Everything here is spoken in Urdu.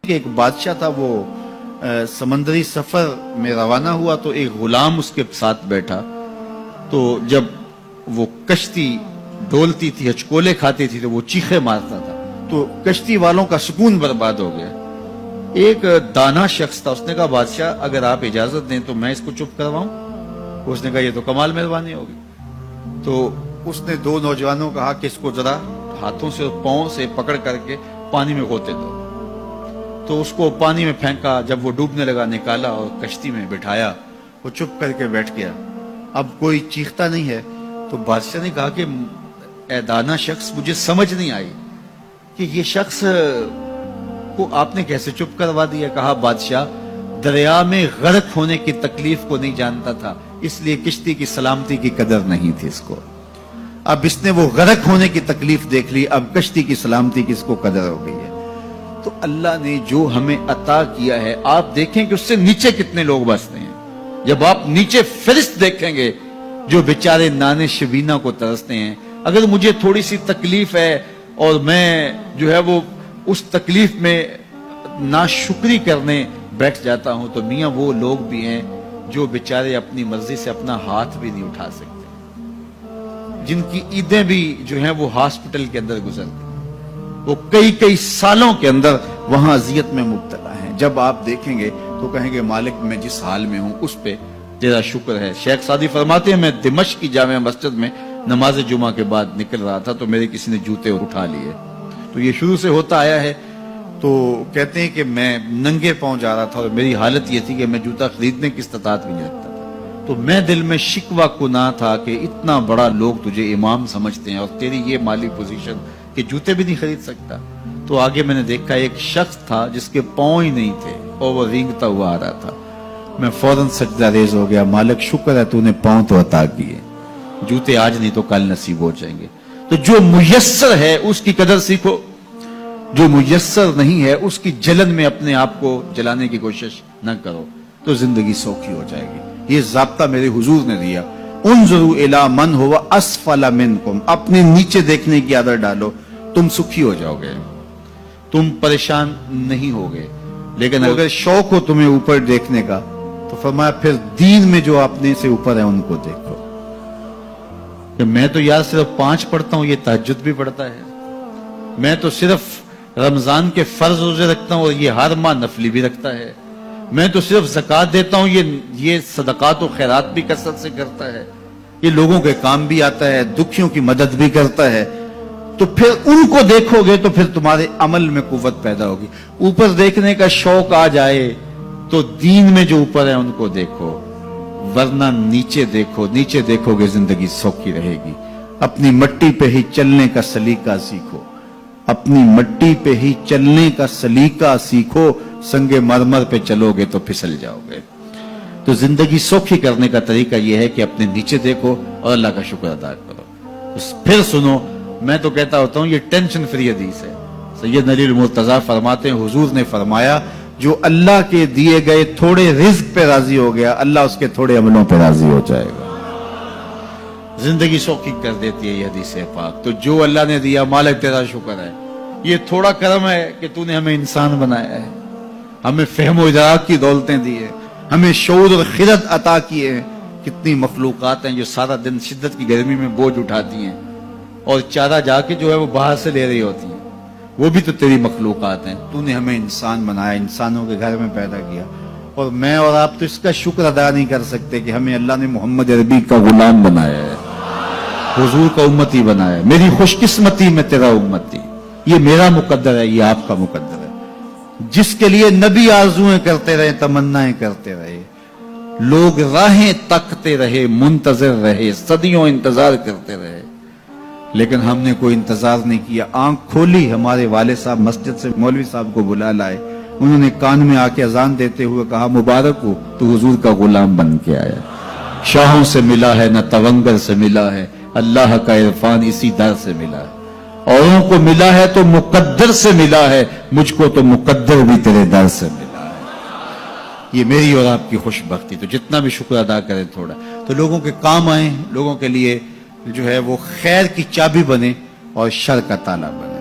کہ ایک بادشاہ تھا، وہ سمندری سفر میں روانہ ہوا تو ایک غلام اس کے ساتھ بیٹھا، تو جب وہ کشتی ڈولتی تھی، ہچکولے کھاتی تھی تو وہ چیخے مارتا تھا، تو کشتی والوں کا سکون برباد ہو گیا۔ ایک دانا شخص تھا، اس نے کہا بادشاہ اگر آپ اجازت دیں تو میں اس کو چپ کرواؤں؟ اس نے کہا یہ تو کمال مہربانی ہوگی۔ تو اس نے دو نوجوانوں کو کہا کہ اس کو ذرا ہاتھوں سے اور پاؤں سے پکڑ کر کے پانی میں غوطے دو، تو اس کو پانی میں پھینکا، جب وہ ڈوبنے لگا نکالا اور کشتی میں بٹھایا، وہ چپ کر کے بیٹھ گیا، اب کوئی چیختا نہیں ہے۔ تو بادشاہ نے کہا کہ اے دانا شخص، مجھے سمجھ نہیں آئی کہ یہ شخص کو آپ نے کیسے چپ کروا دیا؟ کہا بادشاہ دریا میں غرق ہونے کی تکلیف کو نہیں جانتا تھا، اس لیے کشتی کی سلامتی کی قدر نہیں تھی اس کو، اب اس نے وہ غرق ہونے کی تکلیف دیکھ لی، اب کشتی کی سلامتی کی اس کو قدر ہو گئی ہے۔ تو اللہ نے جو ہمیں عطا کیا ہے، آپ دیکھیں کہ اس سے نیچے کتنے لوگ بستے ہیں۔ جب آپ نیچے فرشت دیکھیں گے جو بیچارے نانے شبینہ کو ترستے ہیں، اگر مجھے تھوڑی سی تکلیف ہے اور میں جو ہے وہ اس تکلیف میں ناشکری کرنے بیٹھ جاتا ہوں، تو میاں وہ لوگ بھی ہیں جو بیچارے اپنی مرضی سے اپنا ہاتھ بھی نہیں اٹھا سکتے، جن کی عیدیں بھی جو ہیں وہ ہاسپٹل کے اندر گزرتی، وہ کئی سالوں کے اندر وہاں اذیت میں مبتلا ہیں۔ جب آپ دیکھیں گے تو کہیں گے مالک میں جس حال میں ہوں اس پہ تیرا شکر ہے۔ شیخ سعدی فرماتے ہیں میں دمشق کی جامع مسجد میں نماز جمعہ کے بعد نکل رہا تھا تو میرے کسی نے جوتے اٹھا لیے، تو یہ شروع سے ہوتا آیا ہے۔ تو کہتے ہیں کہ میں ننگے پاؤں جا رہا تھا اور میری حالت یہ تھی کہ میں جوتا خریدنے کی استطاعت بھی نہیں رکھتا تھا، تو میں دل میں شکوہ کنا تھا کہ اتنا بڑا لوگ تجھے امام سمجھتے ہیں اور تیری یہ مالی پوزیشن کہ جوتے بھی نہیں خرید سکتا۔ تو آگے میں نے دیکھا ایک شخص تھا جس کے پاؤں ہی نہیں تھے اور وہ رینگتا ہوا آ رہا تھا، میں فوراً سجدہ ریز ہو گیا، مالک شکر ہے تو نے پاؤں تو عطا کیے، جوتے آج نہیں تو کل نصیب ہو جائیں گے۔ تو جو میسر ہے اس کی قدر سیکھو، جو میسر نہیں ہے اس کی جلن میں اپنے آپ کو جلانے کی کوشش نہ کرو، تو زندگی سوکھی ہو جائے گی۔ یہ ضابطہ میرے حضور نے دیا، انظروا الی من هو اسفل منکم، اپنے نیچے دیکھنے کی عادت ڈالو، تم سکھی ہو جاؤ گے، تم پریشان نہیں ہوگے۔ لیکن اگر شوق ہو تمہیں اوپر دیکھنے کا تو فرمایا پھر دین میں جو اپنے سے اوپر ہیں ان کو دیکھو، کہ میں تو یار صرف 5 پڑھتا ہوں، یہ تہجد بھی پڑھتا ہے، میں تو صرف رمضان کے فرض روزے رکھتا ہوں اور یہ ہر ماہ نفلی بھی رکھتا ہے، میں تو صرف زکوٰۃ دیتا ہوں، یہ صدقات و خیرات بھی کثرت سے کرتا ہے، یہ لوگوں کے کام بھی آتا ہے، دکھیوں کی مدد بھی کرتا ہے، تو پھر ان کو دیکھو گے تو پھر تمہارے عمل میں قوت پیدا ہوگی۔ اوپر دیکھنے کا شوق آ جائے تو دین میں جو اوپر ہے ان کو دیکھو، ورنہ نیچے دیکھو، نیچے دیکھو گے زندگی سوکھی رہے گی۔ اپنی مٹی پہ ہی چلنے کا سلیقہ سیکھو، اپنی مٹی پہ ہی چلنے کا سلیقہ سیکھو، سنگ مرمر پہ چلو گے تو پھسل جاؤ گے۔ تو زندگی سوکھی کرنے کا طریقہ یہ ہے کہ اپنے نیچے دیکھو اور اللہ کا شکر ادا کرو۔ پھر سنو، میں تو کہتا ہوتا ہوں یہ ٹینشن فری حدیث ہے۔ سید علی المرتضیٰ فرماتے ہیں حضور نے فرمایا جو اللہ کے دیے گئے تھوڑے رزق پہ راضی ہو گیا، اللہ اس کے تھوڑے عملوں پہ راضی ہو جائے گا۔ زندگی سوکھی کر دیتی ہے یہ حدیث پاک۔ تو جو اللہ نے دیا مالک تیرا شکر ہے، یہ تھوڑا کرم ہے کہ تو نے ہمیں انسان بنایا ہے، ہمیں فہم و ادراک کی دولتیں دی ہیں، ہمیں شعور اور خرد عطا کیے ہیں۔ کتنی مخلوقات ہیں جو سارا دن شدت کی گرمی میں بوجھ اٹھاتی ہیں اور چارہ جا کے جو ہے وہ باہر سے لے رہی ہوتی ہیں، وہ بھی تو تیری مخلوقات ہیں۔ تو نے ہمیں انسان بنایا، انسانوں کے گھر میں پیدا کیا، اور میں اور آپ تو اس کا شکر ادا نہیں کر سکتے کہ ہمیں اللہ نے محمد عربی کا غلام بنایا ہے، حضور کا امتی بنایا ہے۔ میری خوش قسمتی میں تیرا امتی، یہ میرا مقدر ہے، یہ آپ کا مقدر ہے۔ جس کے لیے نبی آرزویں کرتے رہے، تمنائیں کرتے رہے، لوگ راہیں تکتے رہے، منتظر رہے، صدیوں انتظار کرتے رہے، لیکن ہم نے کوئی انتظار نہیں کیا۔ آنکھ کھولی، ہمارے والد صاحب مسجد سے مولوی صاحب کو بلا لائے، انہوں نے کان میں آ کے اذان دیتے ہوئے کہا مبارک ہو، تو حضور کا غلام بن کے آیا۔ شاہوں سے ملا ہے نہ تونگر سے ملا ہے، اللہ کا عرفان اسی در سے ملا ہے۔ اوروں کو ملا ہے تو مقدر سے ملا ہے، مجھ کو تو مقدر بھی تیرے در سے ملا ہے۔ یہ میری اور آپ کی خوش بختی، تو جتنا بھی شکر ادا کریں تھوڑا، تو لوگوں کے کام آئیں، لوگوں کے لیے جو ہے وہ خیر کی چابی بنے اور شر کا تالا بنے۔